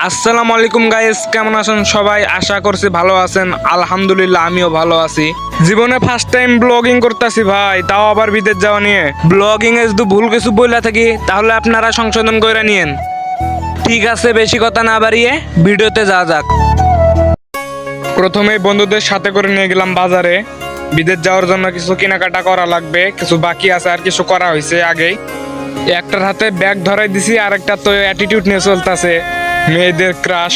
আসসালামু আলাইকুম গাইস, কেমন আছেন সবাই? আশা করছি ভালো আছেন। আলহামদুলিল্লাহ আমিও ভালো আছি। জীবনে ফার্স্ট টাইম ব্লগিং করতেছি ভাই, তাও আবার বিদেশ যাওয়া নিয়ে। ব্লগিং এ যদি ভুল কিছু বইলা থাকি তাহলে আপনারা সংশোধন করে নিয়েন। ঠিক আছে, বেশি কথা না বাড়িয়ে ভিডিওতে যাওয়া যাক। প্রথমেই বন্ধুদের সাথে করে নিয়ে গেলাম বাজারে। বিদেশ যাওয়ার জন্য কিছু কেনাকাটা করা লাগবে, কিছু বাকি আছে, আর কিছু করা হয়েছে আগেই। একটার হাতে ব্যাগ ধরাই দিছি, আর একটা তো অ্যাটিটিউড নিয়ে চলতেছে, মেয়েদের ক্রাশ।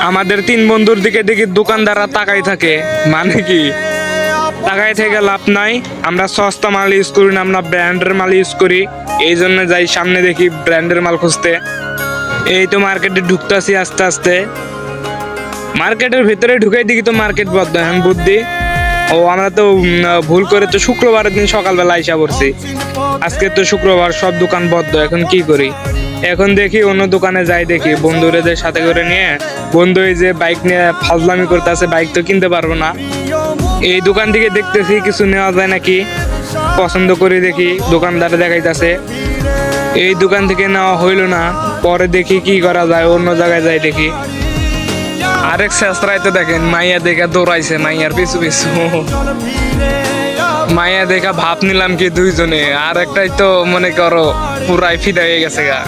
আমাদের তিন বন্ধুর দিকে দেখি দোকানদাররা তাকাই থাকে, মানে কি তাকাই থেকে লাভ নাই। আমরা সস্তা মাল ইউজ করি না, আমরা ব্র্যান্ডের মাল ইউজ করি। এই জন্য যাই সামনে দেখি ব্র্যান্ডের মাল খুঁজতে। এই তো মার্কেটে ঢুকতেছি আস্তে আস্তে। মার্কেটের ভিতরে ঢুকাই দেখি তো মার্কেট বদ্ধ। এখন বুদ্ধি, ও আমরা তো ভুল করে তো শুক্রবারের দিন সকালবেলা আইসা পড়ছি। আজকে তো শুক্রবার, সব দোকান বদ্ধ। এখন কি করি? এখন দেখি অন্য দোকানে যাই, দেখি বন্ধুদের সাথে করে নিয়ে। বন্ধু এই যে বাইক নিয়ে ফাজলামি করতেছে, বাইক তো কিনতে পারবো না। এই দোকান থেকে দেখতেছি কিছু নেওয়া যায় নাকি, পছন্দ করে দেখি। দোকানদারে দেখাইতেছে, এই দোকান থেকে নেওয়া হইলো না। পরে দেখি কি করা যায়, অন্য জায়গায় যাই দেখি। আরেক শেষরাইতে দেখেন মাইয়া দেখা দৌড়াইছে, মাইয়ার পিছু পিছু। মাইয়া দেখা ভাব নিলাম কি দুইজনে, আর একটাই তো মনে করো পুরাই ফিদা হয়ে গেছে গা।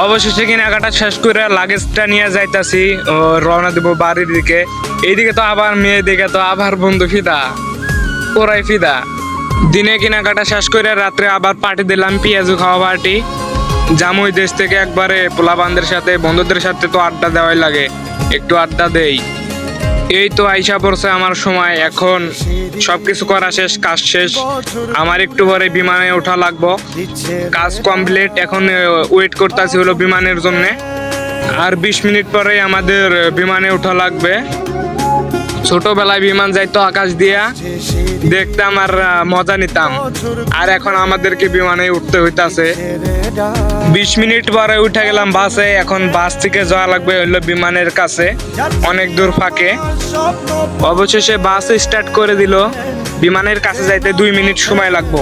অবশেষে কেনাকাটা শেষ করে লাগেজটা নিয়ে যাইতাছি, রওনা দেবো বাড়ির দিকে। এইদিকে তো আবার মেয়ে দিকে তো আবার বন্ধু ফিদা, পুরাই ফিদা। দিনে কেনাকাটা শেষ করে রাত্রে আবার পার্টি দিলাম, পেঁয়াজু খাওয়া পার্টি। জামুই দেশ থেকে একবারে পোলাবানদের সাথে বন্ধুদের সাথে তো আড্ডা দেওয়াই লাগে, একটু আড্ডা দেই। এই তো আইসা পড়ছে আমার সময়। এখন সবকিছু করা শেষ, কাজ শেষ। আমার একটু পরে বিমানে ওঠা লাগবো, কাজ কমপ্লিট। এখন ওয়েট করতেছি হলো বিমানের জন্য। আর 20 মিনিট পরে আমাদের বিমানে ওঠা লাগবে। ছোটবেলায় বিমান যাইতো আকাশ দিয়া, দেখতাম আর মজা নিতাম। আর এখন আমাদেরকে বিমানে উঠতে হইতাছে। 20 মিনিট পরে উঠে গেলাম বাসে। এখন বাস থেকে যাওয়া লাগবে হইলো বিমানের কাছে, অনেক দূর ফাঁকে। অবশেষে বাস স্টার্ট করে দিল। বিমানের কাছে যাইতে 2 মিনিট সময় লাগবো।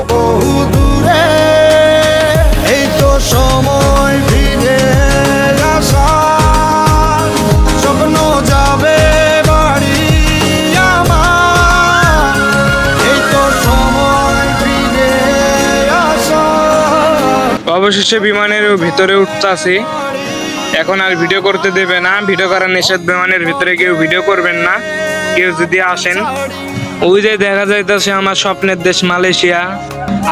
এই তো সময় ফিরে আসা, স্বপ্ন যাবে বাড়ি আমার। এই তো সময় ফিরে আসা। অবশেষে বিমানের ভিতরে উঠতাছি। এখন আর ভিডিও করতে দেবে না, ভিডিও করার নিষেধ। বিমানের ভিতরে কেউ ভিডিও করবেন না, কেউ যদি আসেন। ওই যে দেখা যাইতেছে আমার স্বপ্নের দেশ মালয়েশিয়া।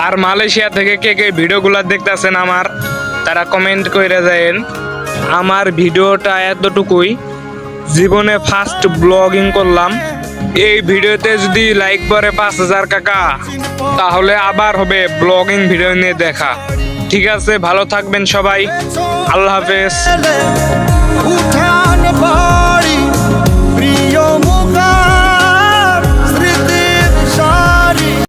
আর মালয়েশিয়া থেকে কে কে ভিডিওগুলো দেখতেছেন আমার, তারা কমেন্ট করে দেন। আমার ভিডিওটা এতটুকুই, জীবনে ফার্স্ট ব্লগিং করলাম। এই ভিডিওতে যদি লাইক পড়ে 5000 কাকা, তাহলে আবার হবে ব্লগিং ভিডিও নিয়ে দেখা। ঠিক আছে, ভালো থাকবেন সবাই, আল্লাহ হাফেজ। উঠান